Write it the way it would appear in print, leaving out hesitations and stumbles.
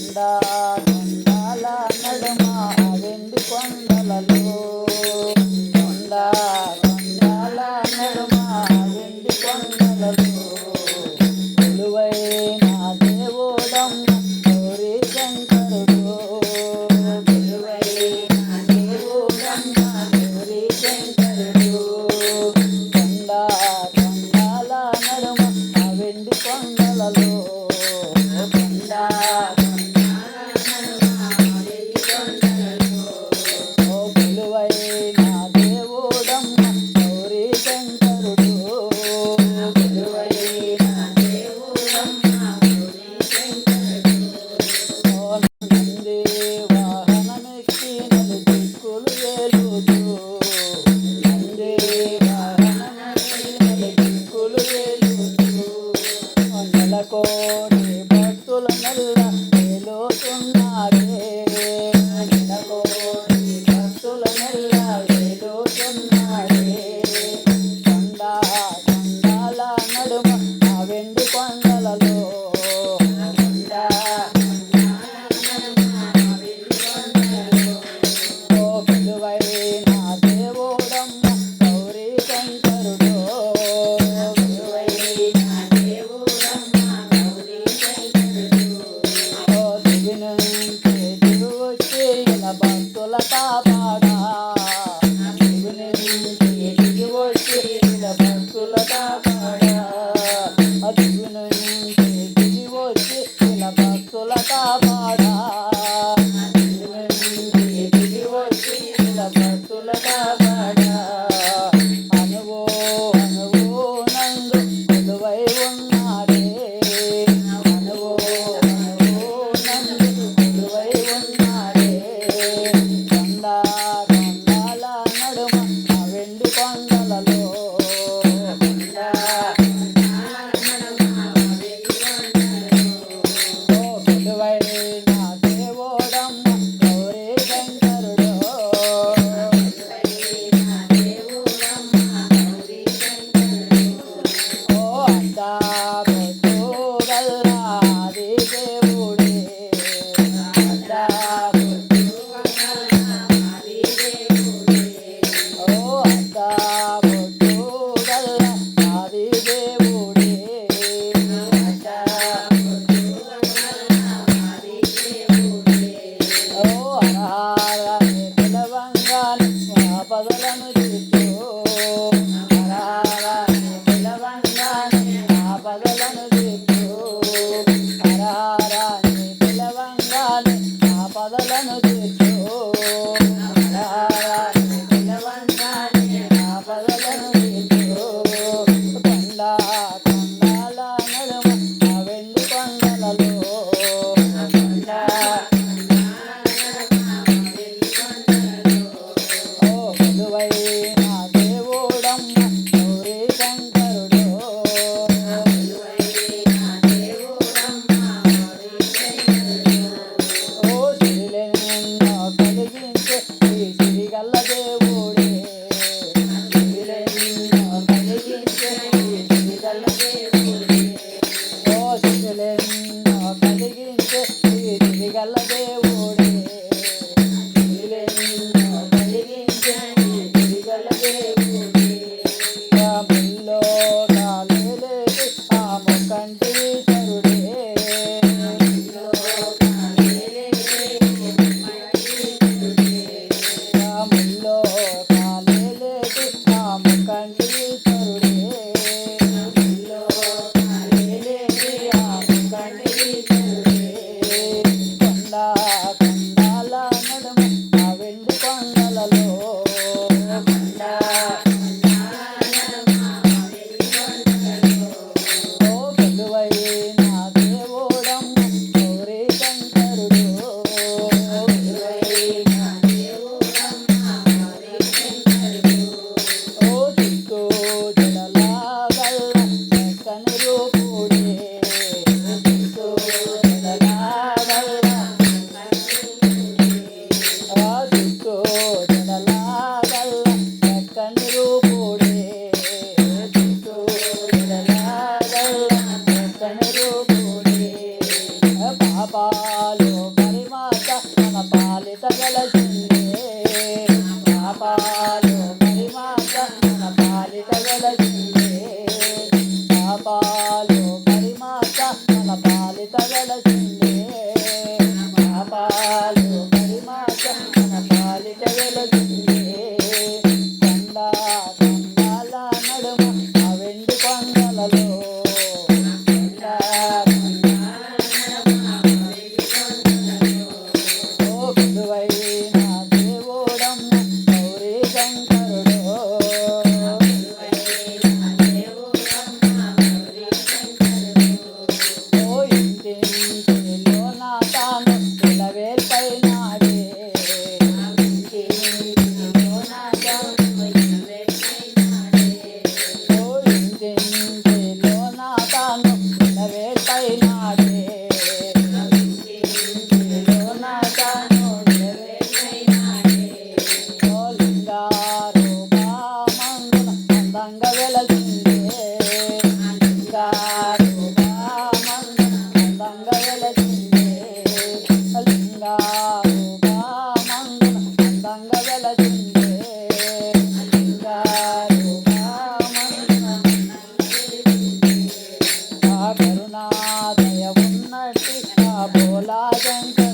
కొండాల నడుమ వెండి కొండలలో కొండాల నడుమ వెండి కొండలలో కొలువైన దేవుడమ్మ గౌరీ శంకరుడు కొలువైన దేవుడమ్మ గౌరీ శంకరుడు కొండాల నడుమ వెండి కొండలలో కోటి భక్తుల నల్ల వేలుతున్నారే కోటి భక్తుల నల్ల వేలుతున్నారే కొండాల నడుమ ఆ వెండి కొండలలో ఓ కొలువైన దేవుడమ్మ గౌరీ శంకరుడు భక్తుల కాపాడా దిగి వచ్చి భక్తుల కాపాడా దిగి వచ్చి భక్తుల కాపాడా దిగి వచ్చి భక్తుల కాపాడా అనువో నందు కొలువై ఉన్నాడే అనువో నందు కొలువై ఉన్నాడే కొండాల నడుమ ఆ వెండి కొండలలో కొలువైన దేవుడమ్మ గౌరీ శంకరుడు ఓ అందా బొట్టుగల్లాది దేవుడే అందా పదలను తీర్చు పిలవంగానే ఆ పదలను తీర్చు హరహారాన్ని పిలవంగానే ఆ పదలను తీర్చు హరహారాన్ని పిలవంగానే ఆ పదలను తీర్చు కొండాల నడుమ ఆ వెండి కొండలలో కొలువైన దేవుడమ్మ గౌరీ శంకరుడు ఓ సిరిలెన్నో కలిగించే ఈ సిరిగల్ల దేవుడే సిరిలెన్నో కలిగించే ఈ సిరిగల్ల దేవుడే ఓ సిరిలెన్నో కలిగించే ఈ సిరిగల్ల దేవుడే ముల్లో కాలేలేటి ఆ ముఖండీశ్వరుడే ముల్లో కాలేలేటి ఆ ముఖండీశ్వరుడే ముల్లో కాలేలేటి ఆ ముఖండీశ్వరుడే కొండా పరిమాత మన పాలిట వెలసిందే పాపాలు పరిమాత మన పాలిట వెలసిందే పాపాలు పరిమాత మన పాలిట వెలసిందే పాపాలు పరిమాత మన పాలిట వెలసిందే కొండా కొండాల నడుమ ఆ వెండి కొండలలో గురువైన దేవుడమ్మ గౌరీ శంకరుడు ఓ ఇంటింటిలో నా తాను పిలవేల్పైనాడే ఓ ఇంటింటిలో నా తాను పిలవేల్పైనాడే అందంగా వెలసిందే అందంగా వెలసిందే అందంగా వెలసిందే ఆ కరుణాదయ ఉన్నట్టి ఆ బోలా శంకర